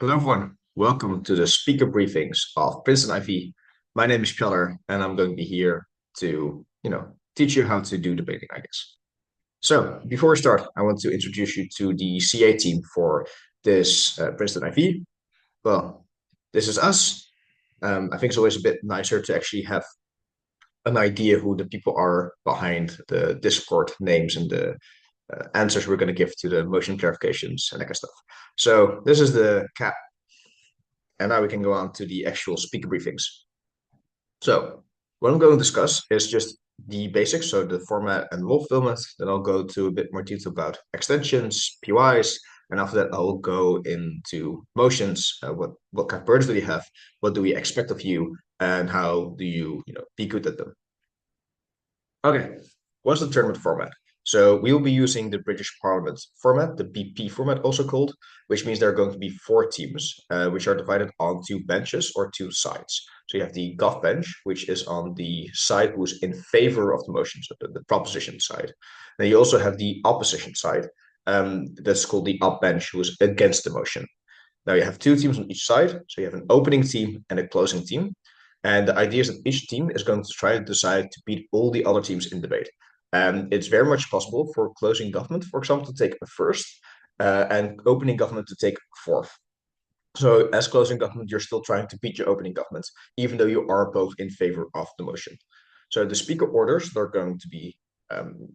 Hello everyone, welcome to the speaker briefings of Princeton IV. My name is Piotr and I'm going to be here to, teach you how to do debating, I guess. So before we start, I want to introduce you to the CA team for this Princeton IV. Well, this is us. I think it's always a bit nicer to actually have an idea who the people are behind the Discord names and the answers we're going to give to the motion clarifications and that kind of stuff. So this is the cap. And now we can go on to the actual speaker briefings. So what I'm going to discuss is just the basics, so the format and law format. Then I'll go to a bit more detail about extensions, PYs, and after that I'll go into motions. What kind of burdens do you have? What do we expect of you? And how do you be good at them? Okay, what's the tournament format? So we will be using the British Parliament format, the BP format also called, which means there are going to be four teams, which are divided on two benches or two sides. So you have the Gov bench, which is on the side who's in favor of the motion, so the proposition side. Then you also have the opposition side, that's called the Up bench, who is against the motion. Now you have two teams on each side, so you have an opening team and a closing team. And the idea is that each team is going to try to decide to beat all the other teams in debate. And it's very much possible for closing government, for example, to take a first, and opening government to take fourth. So as closing government, you're still trying to beat your opening government, even though you are both in favor of the motion. So the speaker orders that are going to be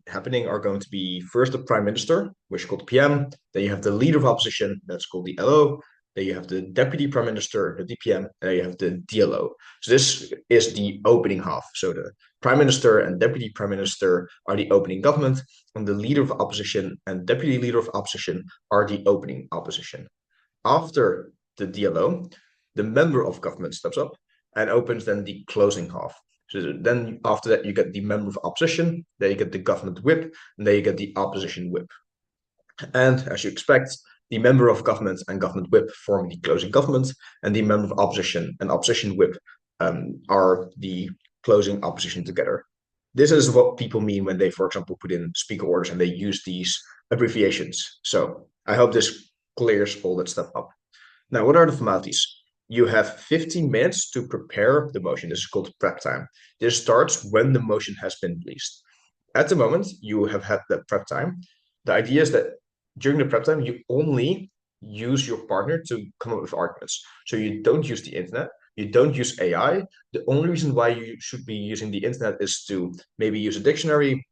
happening are going to be first the prime minister, which is called the PM. Then you have the leader of opposition, that's called the LO. Then you have the deputy prime minister, the DPM, and then you have the DLO. So this is the opening half. So the prime minister and deputy prime minister are the opening government, and the leader of opposition and deputy leader of opposition are the opening opposition. After the DLO, the member of government steps up and opens then the closing half. So then after that, you get the member of opposition, then you get the government whip, and then you get the opposition whip. And as you expect, the member of government and government whip form the closing government, and the member of opposition and opposition whip are the closing opposition together. This is what people mean when they, for example, put in speaker orders and they use these abbreviations. So I hope this clears all that stuff up. Now, what are the formalities? You have 15 minutes to prepare the motion. This is called prep time. This starts when the motion has been released. At the moment, you have had the prep time. The idea is that during the prep time, you only use your partner to come up with arguments. So you don't use the internet, you don't use AI. The only reason why you should be using the internet is to maybe use a dictionary,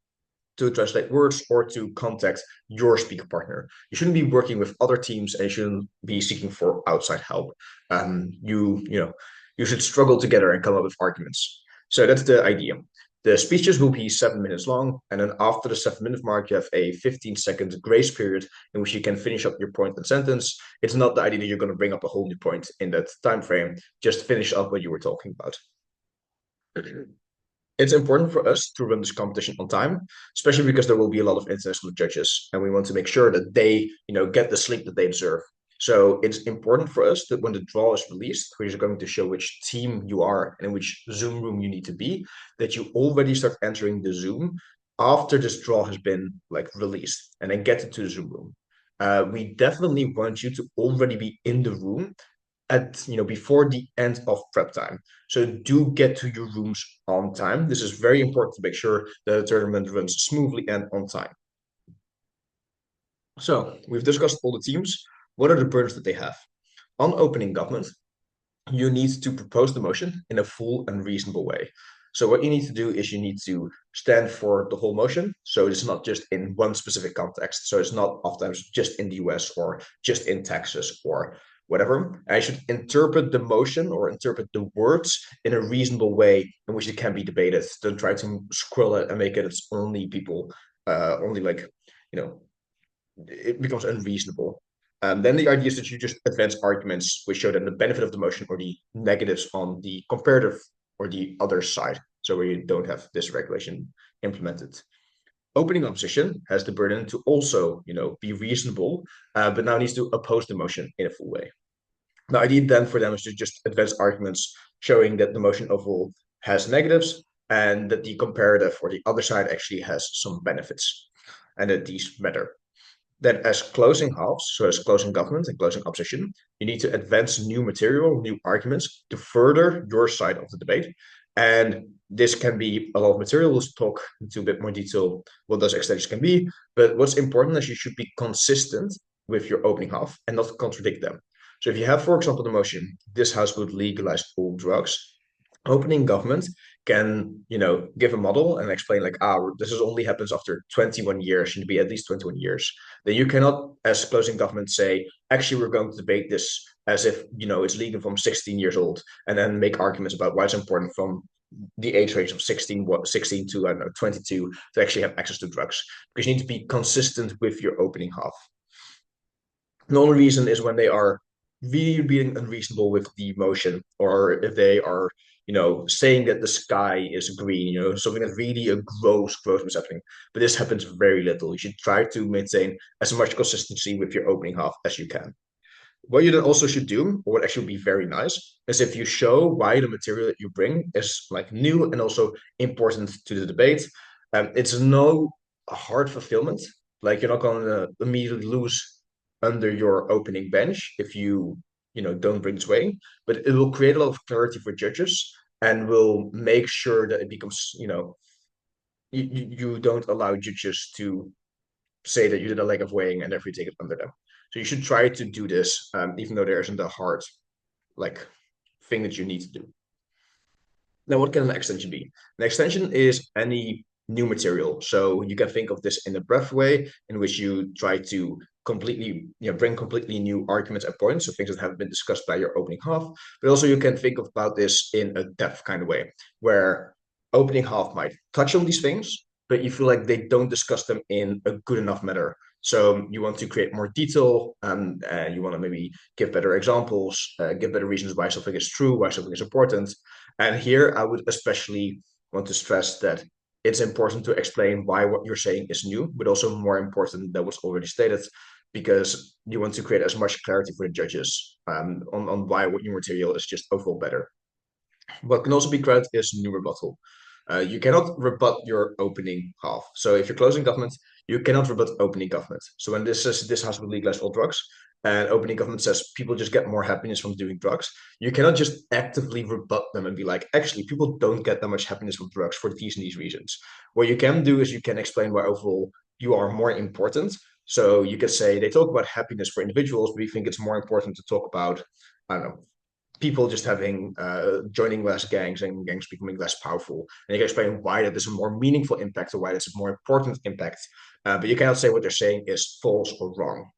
to translate words, or to contact your speaker partner. You shouldn't be working with other teams, and you shouldn't be seeking for outside help. You should struggle together and come up with arguments. So that's the idea. The speeches will be 7 minutes long, and then after the 7 minute mark, you have a 15-second grace period in which you can finish up your point and sentence. It's not the idea that you're going to bring up a whole new point in that time frame. Just finish up what you were talking about. It's important for us to run this competition on time, especially because there will be a lot of international judges, and we want to make sure that they, get the sleep that they deserve. So it's important for us that when the draw is released, which is going to show which team you are and in which Zoom room you need to be, that you already start entering the Zoom after this draw has been released, and then get into the Zoom room. We definitely want you to already be in the room at before the end of prep time. So do get to your rooms on time. This is very important to make sure that the tournament runs smoothly and on time. So we've discussed all the teams. What are the burdens that they have? On opening government, you need to propose the motion in a full and reasonable way. So what you need to do is you need to stand for the whole motion. So it's not just in one specific context. So it's not oftentimes just in the US or just in Texas or whatever. I should interpret the motion or interpret the words in a reasonable way in which it can be debated. Don't try to scroll it and make it it's only people, only it becomes unreasonable. Then the idea is that you just advance arguments which show that the benefit of the motion or the negatives on the comparative or the other side. So where you don't have this regulation implemented. Opening opposition has the burden to also, be reasonable, but now needs to oppose the motion in a full way. The idea then for them is to just advance arguments showing that the motion overall has negatives and that the comparative or the other side actually has some benefits and that these matter. that as closing halves, so as closing government and closing opposition, you need to advance new material, new arguments to further your side of the debate. And this can be a lot of material. We'll talk into a bit more detail what those extensions can be. But what's important is you should be consistent with your opening half and not contradict them. So if you have, for example, the motion, this house would legalize all drugs, opening government can, give a model and explain like, this is only happens after 21 years, should be at least 21 years. Then you cannot, as closing government, say, actually, we're going to debate this as if, it's legal from 16 years old, and then make arguments about why it's important from the age range of 16 to, I don't know, 22 to actually have access to drugs. Because you need to be consistent with your opening half. The only reason is when they are really being unreasonable with the motion, or if they are, saying that the sky is green, something that really a gross mishapping. But this happens very little. You should try to maintain as much consistency with your opening half as you can. What you then also should do, or what actually would be very nice, is if you show why the material that you bring is like new and also important to the debate. It's no hard fulfillment. Like you're not going to immediately lose under your opening bench if you don't bring this way, but it will create a lot of clarity for judges and will make sure that it becomes, you don't allow judges to say that you did a leg of weighing and therefore you take it under them. So you should try to do this, even though there isn't a hard like thing that you need to do. Now, what can an extension be? An extension is any new material. So you can think of this in a breadth way, in which you try to completely, bring completely new arguments and points, so things that haven't been discussed by your opening half. But also you can think about this in a depth kind of way, where opening half might touch on these things, but you feel like they don't discuss them in a good enough manner. So you want to create more detail, and you want to maybe give better examples, give better reasons why something is true, why something is important. And here I would especially want to stress that it's important to explain why what you're saying is new, but also more important than what's already stated, because you want to create as much clarity for the judges, on why what new material is just overall better. What can also be granted is new rebuttal. You cannot rebut your opening half. So if you're closing government, you cannot rebut opening government. So when this says this has to legalize all drugs, and opening government says people just get more happiness from doing drugs, you cannot just actively rebut them and be like, actually, people don't get that much happiness from drugs for these and these reasons. What you can do is you can explain why overall you are more important. So you can say they talk about happiness for individuals, but we think it's more important to talk about, I don't know, people just having joining less gangs and gangs becoming less powerful. And you can explain why that is a more meaningful impact or why that's a more important impact. But you cannot say what they're saying is false or wrong.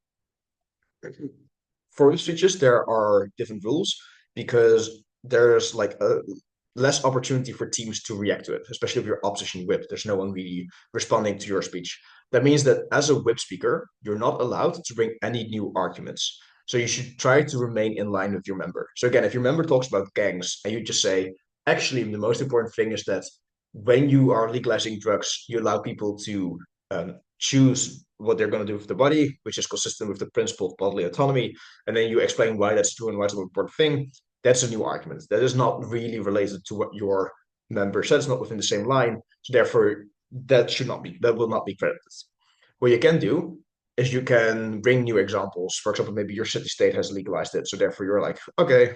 For switches, there are different rules because there's like a less opportunity for teams to react to it, especially if you're opposition whip. There's no one really responding to your speech. That means that as a whip speaker, you're not allowed to bring any new arguments. So you should try to remain in line with your member. So again, if your member talks about gangs and you just say, actually, the most important thing is that when you are legalizing drugs, you allow people to choose what they're going to do with the body, which is consistent with the principle of bodily autonomy. And then you explain why that's true and why it's an important thing. That's a new argument. That is not really related to what your member said. It's not within the same line. So therefore, that will not be credited. What you can do is you can bring new examples. For example, maybe your city state has legalized it. So therefore you're like, okay,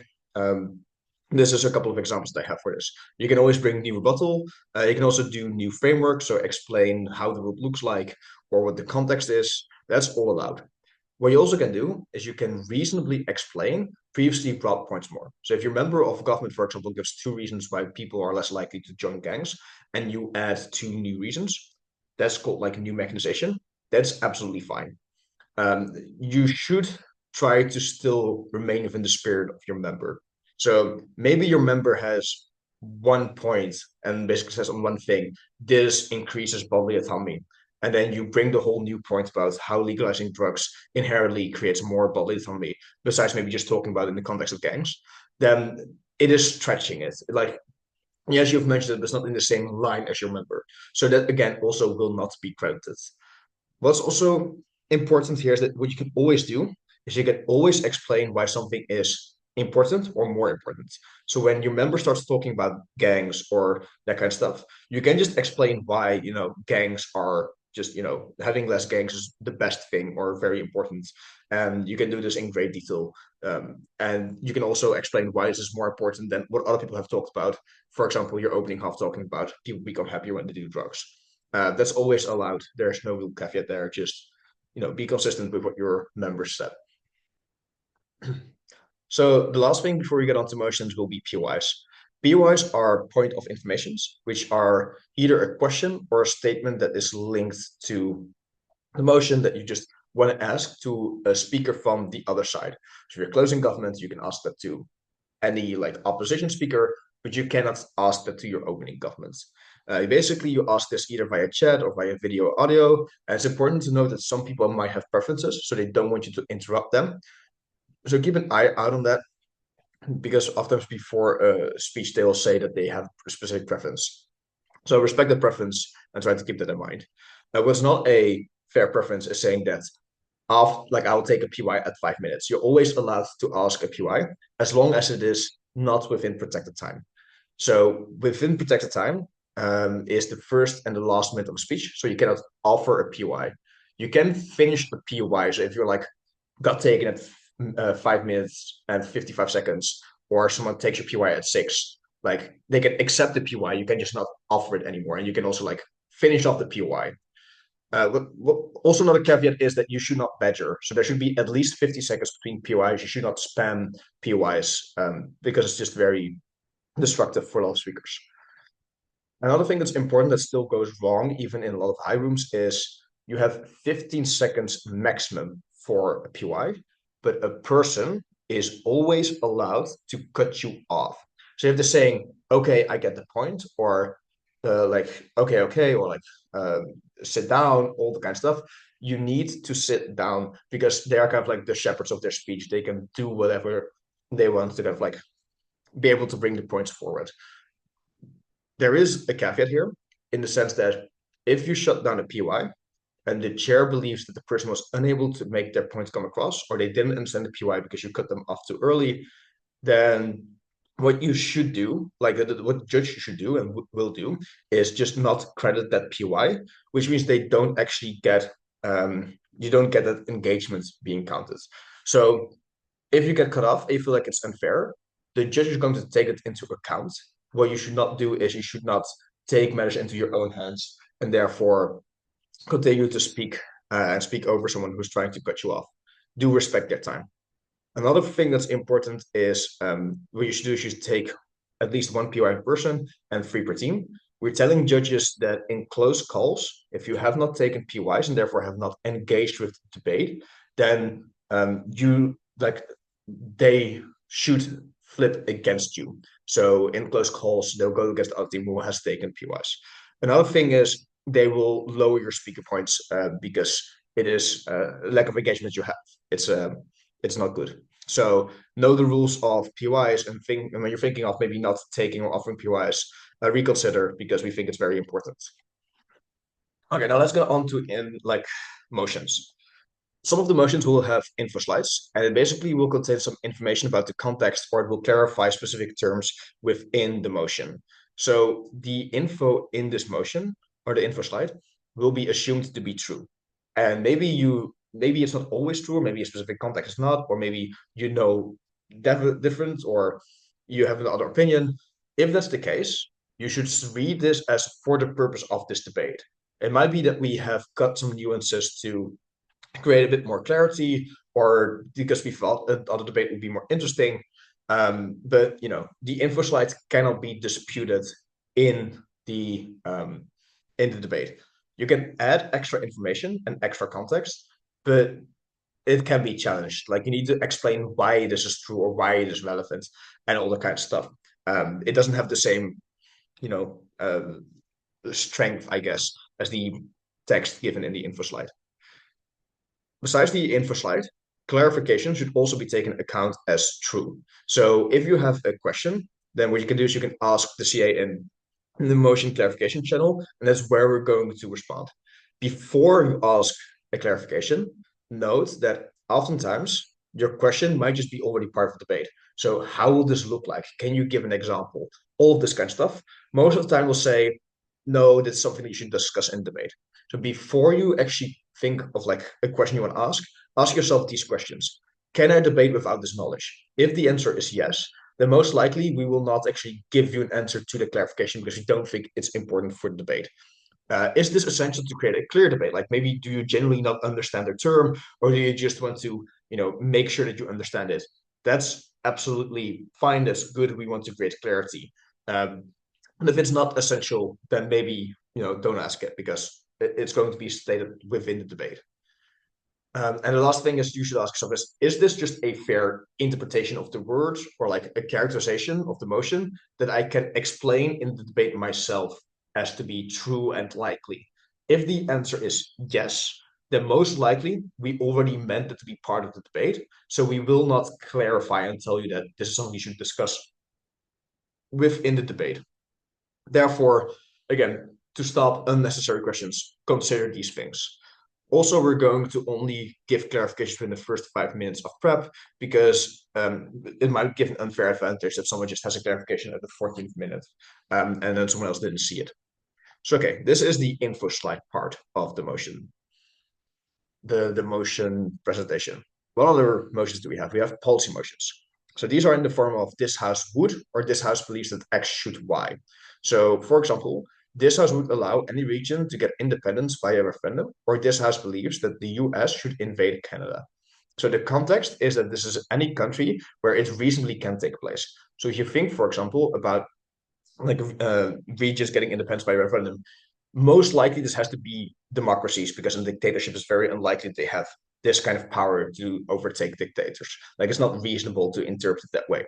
this is a couple of examples that I have for this. You can always bring new rebuttal. You can also do new framework. So explain how the rule looks like or what the context is. That's all allowed. What you also can do is you can reasonably explain previously brought points more. So if your member of government, for example, gives two reasons why people are less likely to join gangs, and you add two new reasons, that's called like a new mechanization. That's absolutely fine. You should try to still remain within the spirit of your member. So maybe your member has one point and basically says on one thing, this increases bodily autonomy. And then you bring the whole new point about how legalizing drugs inherently creates more bodily autonomy, besides maybe just talking about it in the context of gangs, then it is stretching it. Like, yes, you've mentioned it, it's not in the same line as your member. So that again also will not be credited. What's also important here is that what you can always do is you can always explain why something is important or more important. So when your member starts talking about gangs or that kind of stuff, you can just explain why, gangs are just, having less gangs is the best thing or very important. And you can do this in great detail. And you can also explain why this is more important than what other people have talked about. For example, your opening half talking about people become happier when they do drugs. That's always allowed. There's no real caveat there. Just, be consistent with what your members said. So the last thing before we get on to motions will be POIs. POIs are point of informations, which are either a question or a statement that is linked to the motion that you just want to ask to a speaker from the other side. So if you're closing government, you can ask that to any opposition speaker, but you cannot ask that to your opening government. Basically, you ask this either via chat or via video or audio. And it's important to note that some people might have preferences, so they don't want you to interrupt them. So keep an eye out on that, because often before a speech, they will say that they have a specific preference. So respect the preference and try to keep that in mind. What's not a fair preference is saying that I'll take a PY at 5 minutes. You're always allowed to ask a PY as long as it is not within protected time. So within protected time is the first and the last minute of a speech. So you cannot offer a PY. You can finish the PY. So if you're got taken at 5 minutes and 55 seconds, or someone takes your PY at 6, they can accept the PY. You can just not offer it anymore. And you can also finish off the PY. Also, another caveat is that you should not badger. So there should be at least 50 seconds between POIs. You should not spam POIs because it's just very destructive for a lot of speakers. Another thing that's important that still goes wrong, even in a lot of high rooms, is you have 15 seconds maximum for a POI, but a person is always allowed to cut you off. So you have the saying, okay, I get the point, or okay, or sit down, all the kind of stuff. You need to sit down because they are kind of the shepherds of their speech. They can do whatever they want to kind of be able to bring the points forward. There is a caveat here in the sense that if you shut down a PY and the chair believes that the person was unable to make their points come across, or they didn't understand the PY because you cut them off too early, then what you should do, what the judge should do and will do, is just not credit that PY, which means they don't actually get, you don't get that engagement being counted. So if you get cut off, you feel like it's unfair, the judge is going to take it into account. What you should not do is you should not take matters into your own hands and therefore continue to speak and speak over someone who's trying to cut you off. Do respect their time. Another thing that's important is what you should do is you should take at least one POI per person and 3 per team. We're telling judges that in close calls, if you have not taken POIs and therefore have not engaged with the debate, then they should flip against you. So in close calls, they'll go against the other team who has taken POIs. Another thing is they will lower your speaker points because it is lack of engagement you have. It's not good. So know the rules of POIs and when you're thinking of maybe not taking or offering POIs, reconsider because we think it's very important. Okay, now let's go on to motions. Some of the motions will have info slides, and it basically will contain some information about the context, or it will clarify specific terms within the motion. So the info in this motion or the info slide will be assumed to be true. And maybe it's not always true, or maybe a specific context is not, or maybe different, or you have another opinion. If that's the case, you should read this as for the purpose of this debate. It might be that we have got some nuances to create a bit more clarity, or because we thought another debate would be more interesting. But the info slides cannot be disputed in the debate. You can add extra information and extra context, but it can be challenged. You need to explain why this is true or why it is relevant and all that kind of stuff. It doesn't have the same, strength, I guess, as the text given in the info slide. Besides the info slide, clarification should also be taken account as true. So if you have a question, then what you can do is you can ask the CA in the motion clarification channel, and that's where we're going to respond. Before you ask a clarification, note that oftentimes your question might just be already part of the debate. So how will this look like? Can you give an example? All of this kind of stuff. Most of the time we'll say, no, that's something that you should discuss in debate. So before you actually think of like a question you want to ask yourself these questions. Can I debate without this knowledge? If the answer is yes, then most likely we will not actually give you an answer to the clarification because we don't think it's important for the debate. Is this essential to create a clear debate? Like maybe do you genuinely not understand the term, or do you just want to, make sure that you understand it? That's absolutely fine. That's good. We want to create clarity. And if it's not essential, then maybe don't ask it because it's going to be stated within the debate. And the last thing is you should ask yourself is this just a fair interpretation of the words or like a characterization of the motion that I can explain in the debate myself as to be true and likely? If the answer is yes, then most likely we already meant it to be part of the debate. So we will not clarify and tell you that this is something you should discuss within the debate. Therefore, again, to stop unnecessary questions, consider these things. Also, we're going to only give clarifications within the first 5 minutes of prep because it might give an unfair advantage that someone just has a clarification at the 14th minute and then someone else didn't see it. So, okay, this is the info slide part of the motion, the motion presentation. What other motions do we have? We have policy motions. So these are in the form of this house would or this house believes that X should Y. So, for example, this house would allow any region to get independence via referendum, or this house believes that the US should invade Canada. So the context is that this is any country where it reasonably can take place. So if you think, for example, about like regions getting independence by referendum, most likely this has to be democracies because in dictatorship it's very unlikely they have this kind of power to overtake dictators. Like it's not reasonable to interpret it that way.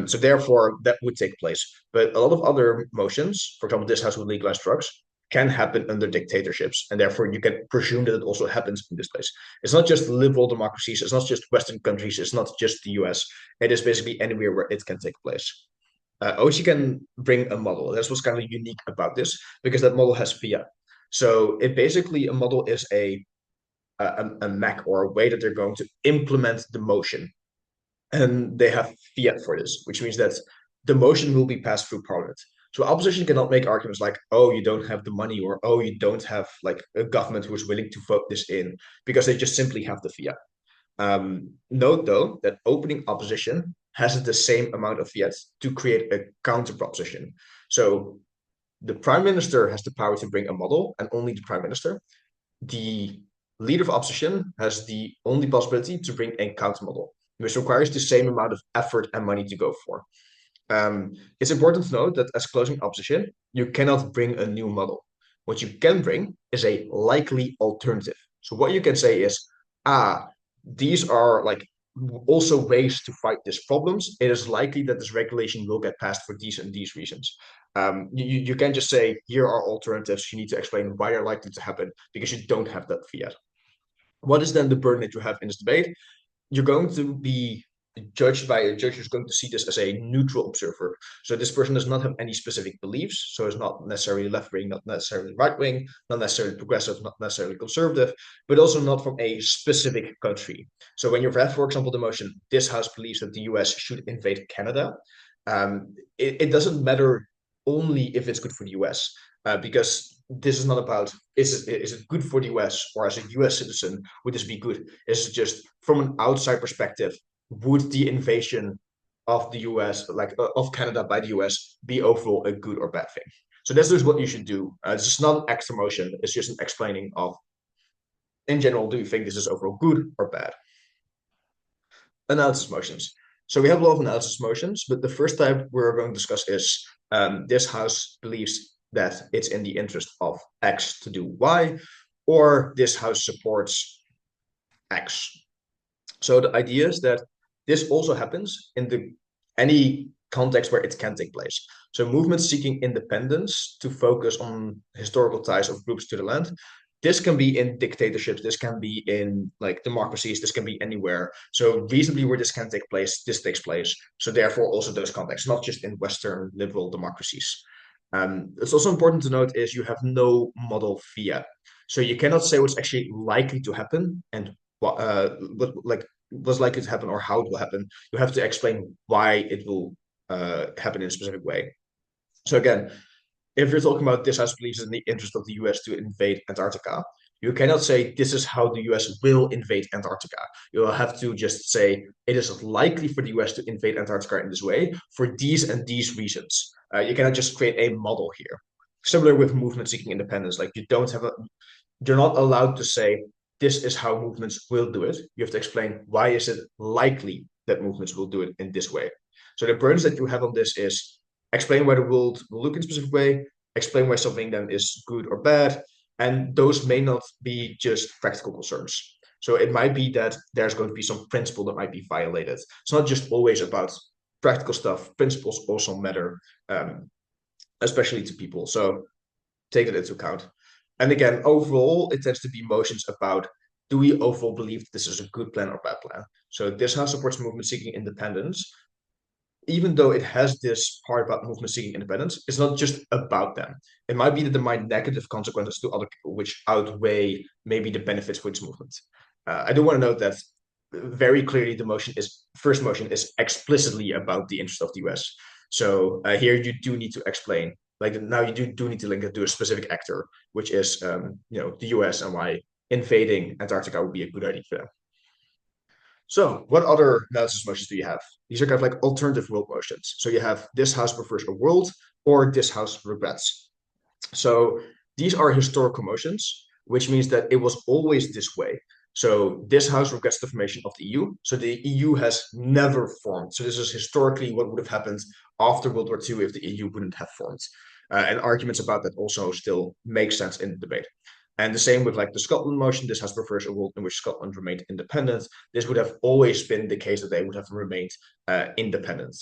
So therefore, that would take place. But a lot of other motions, for example, this house would legalize drugs, can happen under dictatorships, and therefore you can presume that it also happens in this place. It's not just liberal democracies, it's not just Western countries, it's not just the US. It is basically anywhere where it can take place. OC can bring a model. That's what's kind of unique about this because that model has fiat. So it basically a model is a mech or a way that they're going to implement the motion and they have fiat for this, which means that the motion will be passed through parliament. So opposition cannot make arguments like, oh, you don't have the money, or oh, you don't have like a government who is willing to vote this in, because they just simply have the fiat. Note though that opening opposition has the same amount of fiat to create a counter proposition. So the prime minister has the power to bring a model, and only the prime minister. The leader of opposition has the only possibility to bring a counter model, which requires the same amount of effort and money to go for. It's important to note that as closing opposition, you cannot bring a new model. What you can bring is a likely alternative. So what you can say is, these are like also ways to fight these problems. It is likely that this regulation will get passed for these and these reasons. You can't just say, here are alternatives. You need to explain why they're likely to happen because you don't have that fiat. What is then the burden that you have in this debate? You're going to be judged by a judge who's going to see this as a neutral observer. So this person does not have any specific beliefs. So it's not necessarily left wing, not necessarily right wing, not necessarily progressive, not necessarily conservative, but also not from a specific country. So when you've read, for example, the motion, this house believes that the US should invade Canada, it doesn't matter only if it's good for the US, because this is not about is it good for the US, or as a US citizen would this be good? It's just from an outside perspective, would the invasion of the US, like of Canada by the US, be overall a good or bad thing? So this is what you should do. It's just not an extra motion. It's just an explaining of, in general, do you think this is overall good or bad? Analysis motions. So we have a lot of analysis motions, but the first type we're going to discuss is this house believes that it's in the interest of X to do Y, or this house supports X. So the idea is that this also happens in any context where it can take place. So movements seeking independence to focus on historical ties of groups to the land. This can be in dictatorships, this can be in like democracies, this can be anywhere. So reasonably where this can take place, this takes place. So therefore also those contexts, not just in Western liberal democracies. It's also important to note is you have no model fiat. So you cannot say what's actually likely to happen and what like what's likely to happen or how it will happen. You have to explain why it will happen in a specific way. So again, if you're talking about this House believes in the interest of the US to invade Antarctica, you cannot say this is how the US will invade Antarctica. You'll have to just say it is likely for the US to invade Antarctica in this way for these and these reasons. You cannot just create a model here. Similar with movement seeking independence, like you're not allowed to say this is how movements will do it. You have to explain why is it likely that movements will do it in this way. So the burdens that you have on this is explain why the world will look in a specific way, explain why something then is good or bad, and those may not be just practical concerns. So it might be that there's going to be some principle that might be violated. It's not just always about practical stuff. Principles also matter, especially to people. So take that into account. And again, overall, it tends to be motions about do we overall believe this is a good plan or bad plan? So this House supports movement seeking independence, even though it has this part about movement seeking independence, it's not just about them. It might be that there might negative consequences to other people, which outweigh maybe the benefits for its movement. I do want to note that very clearly the first motion is explicitly about the interest of the US. So here you do need to explain, like now you do need to link it to a specific actor, which is the US and why invading Antarctica would be a good idea for them. So, what other analysis motions do you have? These are kind of like alternative world motions. So you have this house prefers a world or this house regrets. So these are historical motions, which means that it was always this way. So this house regrets the formation of the EU. So the EU has never formed. So this is historically what would have happened after World War II if the EU wouldn't have formed. And arguments about that also still make sense in the debate. And the same with like the Scotland motion. This house prefers a world in which Scotland remained independent. This would have always been the case that they would have remained independent.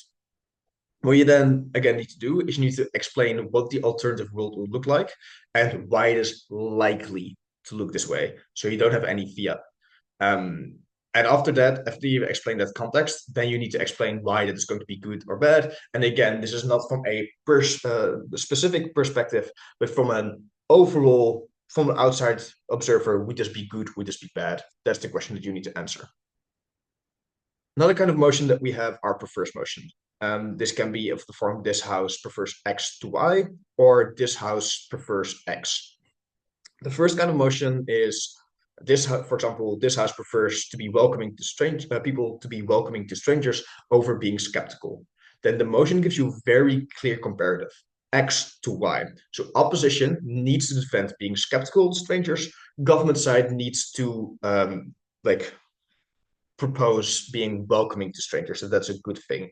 What you then again need to do is you need to explain what the alternative world will look like and why it is likely to look this way. So you don't have any fiat. And after that, after you explain that context, then you need to explain why that is going to be good or bad. And again, this is not from a specific perspective, but from an overall, from an outside observer, would this be good? Would this be bad? That's the question that you need to answer. Another kind of motion that we have are prefers motion. This can be of the form this house prefers X to Y, or this house prefers X. The first kind of motion is this, for example, this house prefers to be welcoming to people to be welcoming to strangers over being skeptical. Then the motion gives you very clear comparative. X to Y. So opposition needs to defend being skeptical of strangers. Government side needs to like propose being welcoming to strangers. So that's a good thing.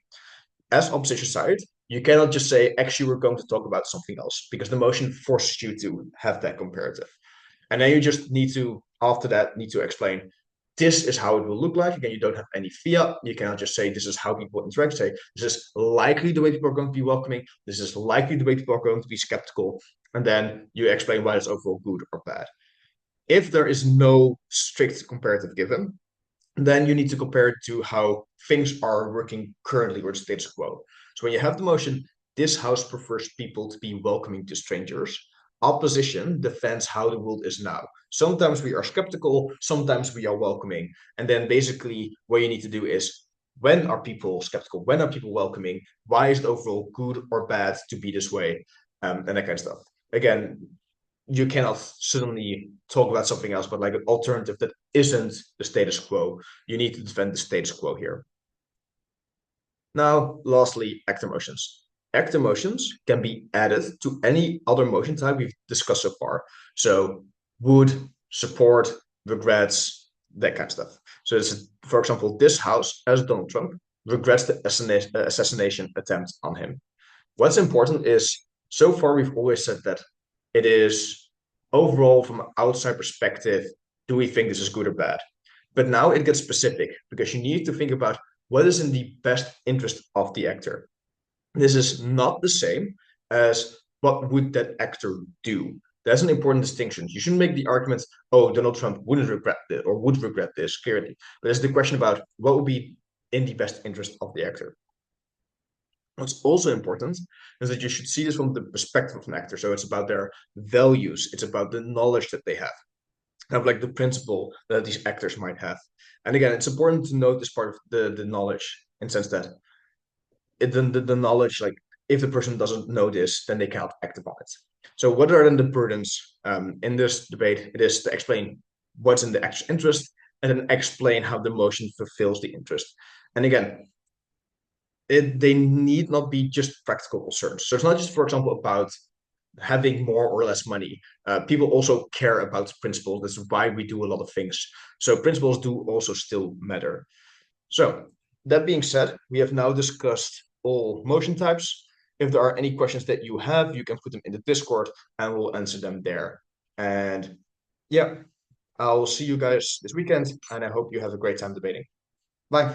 As opposition side, you cannot just say, actually, we're going to talk about something else because the motion forces you to have that comparative. And then you just need to, after that, need to explain this is how it will look like. Again, you don't have any fiat. You cannot just say this is how people interact. Say this is likely the way people are going to be welcoming. This is likely the way people are going to be skeptical. And then you explain why it's overall good or bad. If there is no strict comparative given, then you need to compare it to how things are working currently or the status quo. So when you have the motion, this house prefers people to be welcoming to strangers. Opposition defends how the world is now. Sometimes we are skeptical, sometimes we are welcoming. And then basically what you need to do is when are people skeptical? When are people welcoming? Why is it overall good or bad to be this way? And that kind of stuff. Again, you cannot suddenly talk about something else, but like an alternative that isn't the status quo. You need to defend the status quo here. Now, lastly, actor motions. Actor motions can be added to any other motion type we've discussed so far. So would, support, regrets, that kind of stuff. So this is, for example, this house, as Donald Trump, regrets the assassination attempt on him. What's important is, so far we've always said that it is overall from an outside perspective, do we think this is good or bad? But now it gets specific because you need to think about what is in the best interest of the actor. This is not the same as what would that actor do. That's an important distinction. You shouldn't make the argument, oh, Donald Trump wouldn't regret this or would regret this clearly. But it's the question about what would be in the best interest of the actor. What's also important is that you should see this from the perspective of an actor. So it's about their values. It's about the knowledge that they have, kind of like the principle that these actors might have. And again, it's important to note this part of the knowledge in the sense that the knowledge, like if the person doesn't know this, then they cannot act upon it. So what are then the burdens in this debate? It is to explain what's in the actual interest and then explain how the motion fulfills the interest. And again, they need not be just practical concerns. So it's not just, for example, about having more or less money. People also care about principles. That's why we do a lot of things. So principles do also still matter. So that being said, we have now discussed all motion types. If there are any questions that you have, you can put them in the Discord and we'll answer them there. And yeah, I'll see you guys this weekend and I hope you have a great time debating. Bye.